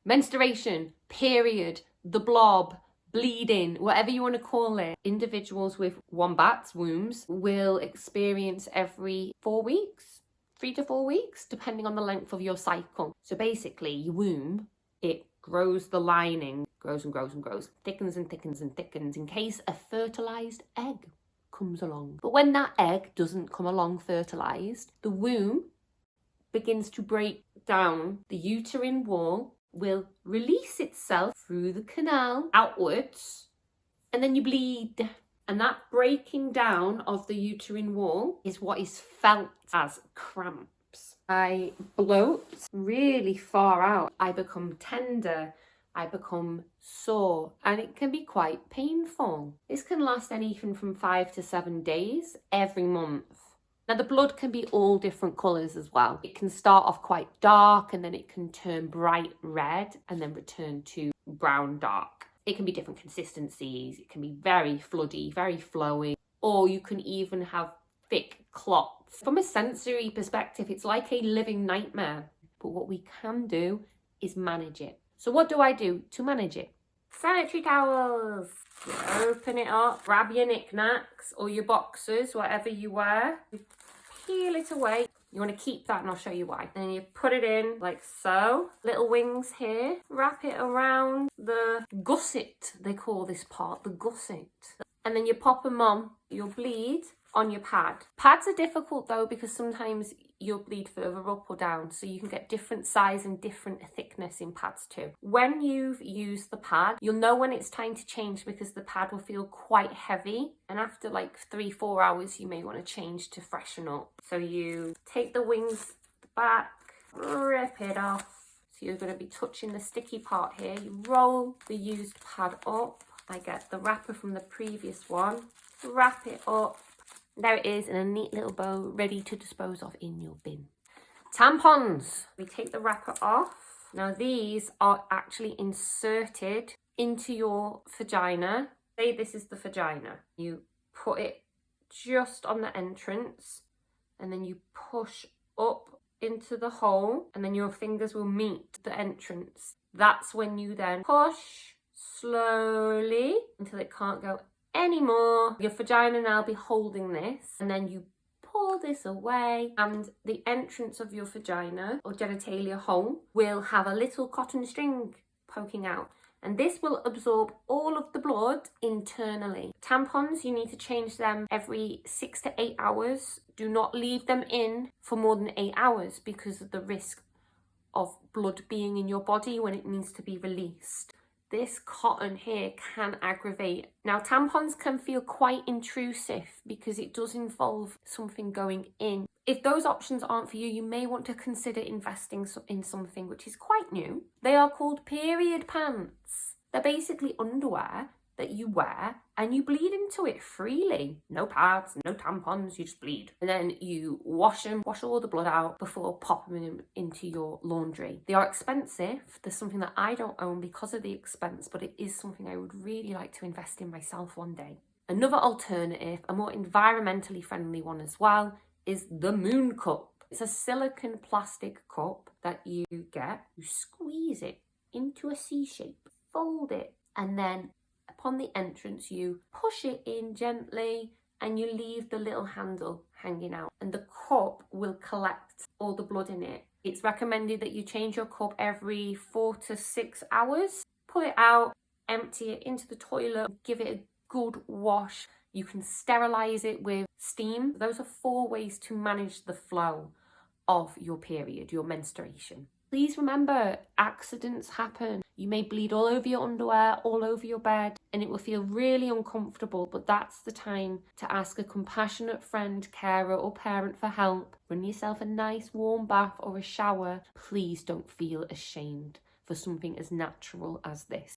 Menstruation, period, the blob, bleeding, whatever you want to call it. Individuals with wombats, wombs, will experience every 4 weeks, 3 to 4 weeks, depending on the length of your cycle. So basically, your womb, it grows the lining, grows and grows and grows, thickens and thickens and thickens in case a fertilized egg comes along. But when that egg doesn't come along fertilized, the womb begins to break down. The uterine wall will release itself through the canal outwards, and then you bleed. And that breaking down of the uterine wall is what is felt as cramps. I bloat really far out. I become tender. I become sore, and it can be quite painful. This can last anything from 5 to 7 days every month. Now, the blood can be all different colours as well. It can start off quite dark, and then it can turn bright red and then return to brown dark. It can be different consistencies. It can be very floody, very flowy, or you can even have thick clots. From a sensory perspective, it's like a living nightmare. But what we can do is manage it. So what do I do to manage it? Sanitary towels. You open it up, grab your knickknacks or your boxers, whatever you wear. You peel it away. You want to keep that, and I'll show you why. And you put it in like so. Little wings here. Wrap it around the gusset, they call this part, the gusset. And then you pop them on. You'll bleed on your pad. Pads are difficult though, because sometimes you'll bleed further up or down, so you can get different size and different thickness in pads too. When you've used the pad, you'll know when it's time to change, because the pad will feel quite heavy, and after like 3-4 hours you may want to change to freshen up. So you take the wings back, rip it off, so you're going to be touching the sticky part here. You roll the used pad up. I get the wrapper from the previous one, wrap it up. There it is in a neat little bow, ready to dispose of in your bin. Tampons. We take the wrapper off. Now these are actually inserted into your vagina. Say this is the vagina. You put it just on the entrance, and then you push up into the hole, and then your fingers will meet the entrance. That's when you then push slowly until it can't go anymore. Your vagina now be holding this, and then you pull this away, and the entrance of your vagina or genitalia hole will have a little cotton string poking out, and this will absorb all of the blood internally. Tampons, you need to change them every 6 to 8 hours. Do not leave them in for more than 8 hours because of the risk of blood being in your body when it needs to be released. This cotton here can aggravate. Now, tampons can feel quite intrusive because it does involve something going in. If those options aren't for you, you may want to consider investing in something which is quite new. They are called period pants. They're basically underwear that you wear and you bleed into it freely. No pads, no tampons, you just bleed. And then you wash them, wash all the blood out before popping them into your laundry. They are expensive. There's something that I don't own because of the expense, but it is something I would really like to invest in myself one day. Another alternative, a more environmentally friendly one as well, is the Moon Cup. It's a silicone plastic cup that you get. You squeeze it into a C shape, fold it, and then upon the entrance you push it in gently, and you leave the little handle hanging out, and the cup will collect all the blood in it. It's recommended that you change your cup every 4 to 6 hours. Pull it out, empty it into the toilet, give it a good wash. You can sterilize it with steam. Those are 4 ways to manage the flow of your period, your menstruation. Please remember, accidents happen. You may bleed all over your underwear, all over your bed, and it will feel really uncomfortable, but that's the time to ask a compassionate friend, carer or parent for help. Run yourself a nice warm bath or a shower. Please don't feel ashamed for something as natural as this.